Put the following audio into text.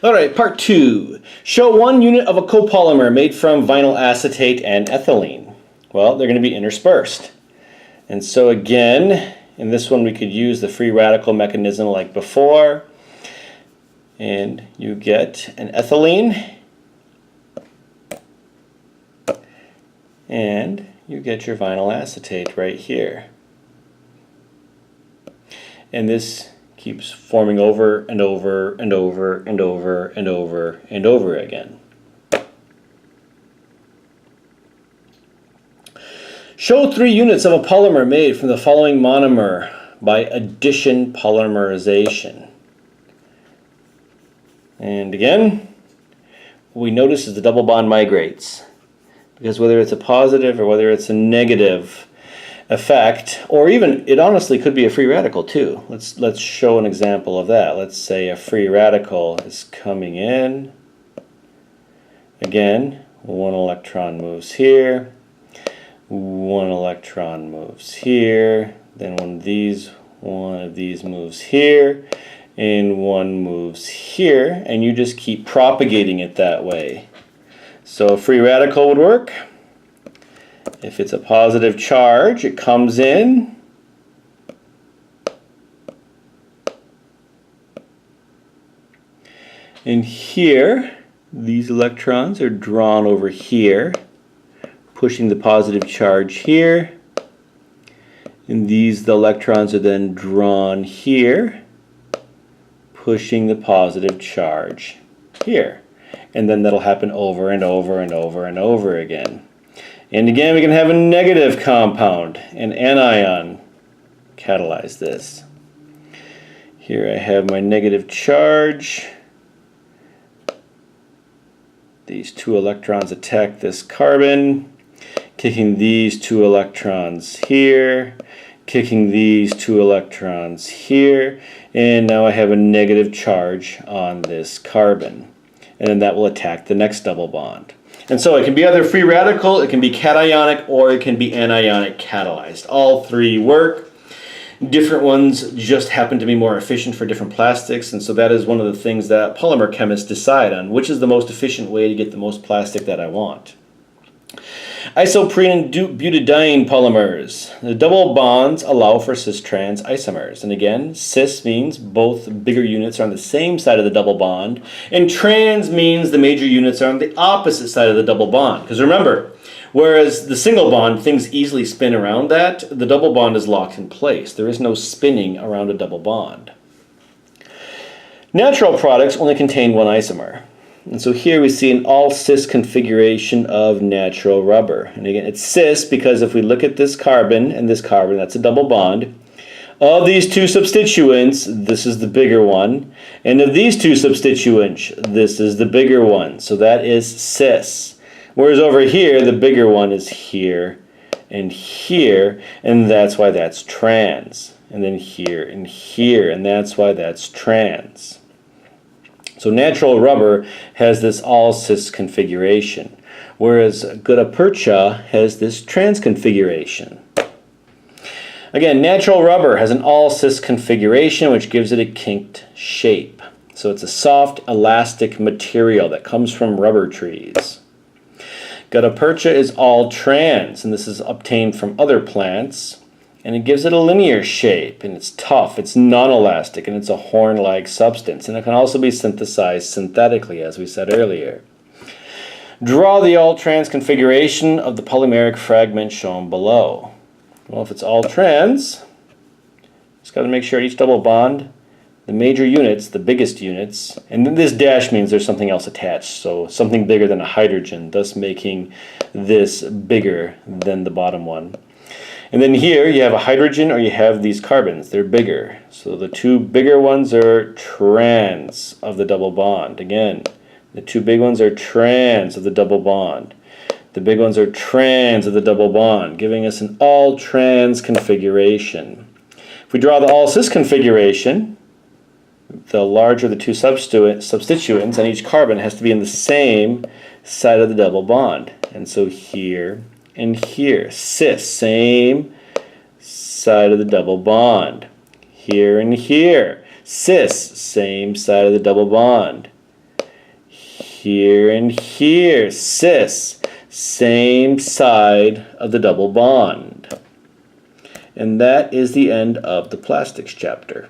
All right, part 2. Show one unit of a copolymer made from vinyl acetate and ethylene. Well, they're going to be interspersed. And so again, in this one we could use the free radical mechanism like before. And you get an ethylene. And you get your vinyl acetate right here. And this keeps forming over and over and over and over and over and over again. Show 3 units of a polymer made from the following monomer by addition polymerization. And again, what we notice is the double bond migrates. Because whether it's a positive or whether it's a negative effect, or even it honestly could be a free radical too. Let's show an example of that. Let's say a free radical is coming in. Again, one electron moves here, one electron moves here, then one of these moves here, and one moves here, and you just keep propagating it that way. So a free radical would work. If it's a positive charge, it comes in, and here these electrons are drawn over here, pushing the positive charge here, and the electrons are then drawn here, pushing the positive charge here. And then that'll happen over and over and over and over again. And again, we can have a negative compound, an anion, catalyze this. Here I have my negative charge. These 2 electrons attack this carbon, kicking these 2 electrons here, kicking these 2 electrons here, and now I have a negative charge on this carbon. And then that will attack the next double bond. And so it can be either free radical, it can be cationic, or it can be anionic catalyzed. All 3 work. Different ones just happen to be more efficient for different plastics, and so that is one of the things that polymer chemists decide on. Which is the most efficient way to get the most plastic that I want? Isoprene and butadiene polymers. The double bonds allow for cis-trans isomers. And again, cis means both bigger units are on the same side of the double bond, and trans means the major units are on the opposite side of the double bond. Because remember, whereas the single bond, things easily spin around that, the double bond is locked in place. There is no spinning around a double bond. Natural products only contain one isomer. And so here we see an all-cis configuration of natural rubber. And again, it's cis because if we look at this carbon and this carbon, that's a double bond. Of these 2 substituents, this is the bigger one. And of these 2 substituents, this is the bigger one. So that is cis. Whereas over here, the bigger one is here, and that's why that's trans. And then here, and that's why that's trans. So natural rubber has this all-cis configuration, whereas gutta percha has this trans configuration. Again, natural rubber has an all-cis configuration, which gives it a kinked shape. So it's a soft, elastic material that comes from rubber trees. Gutta percha is all trans, and this is obtained from other plants. And it gives it a linear shape, and it's tough, it's non-elastic, and it's a horn-like substance. And it can also be synthesized synthetically, as we said earlier. Draw the all-trans configuration of the polymeric fragment shown below. Well, if it's all trans, just got to make sure each double bond, the major units, the biggest units, and then this dash means there's something else attached, so something bigger than a hydrogen, thus making this bigger than the bottom one. And then here you have a hydrogen or you have these carbons. They're bigger. So the 2 bigger ones are trans of the double bond. Again, the 2 big ones are trans of the double bond. The big ones are trans of the double bond, giving us an all-trans configuration. If we draw the all-cis configuration, the larger the 2 substituents on each carbon has to be in the same side of the double bond. And so here and here. Cis, same side of the double bond. Here and here. Cis, same side of the double bond. here and here. Cis, same side of the double bond. And that is the end of the plastics chapter.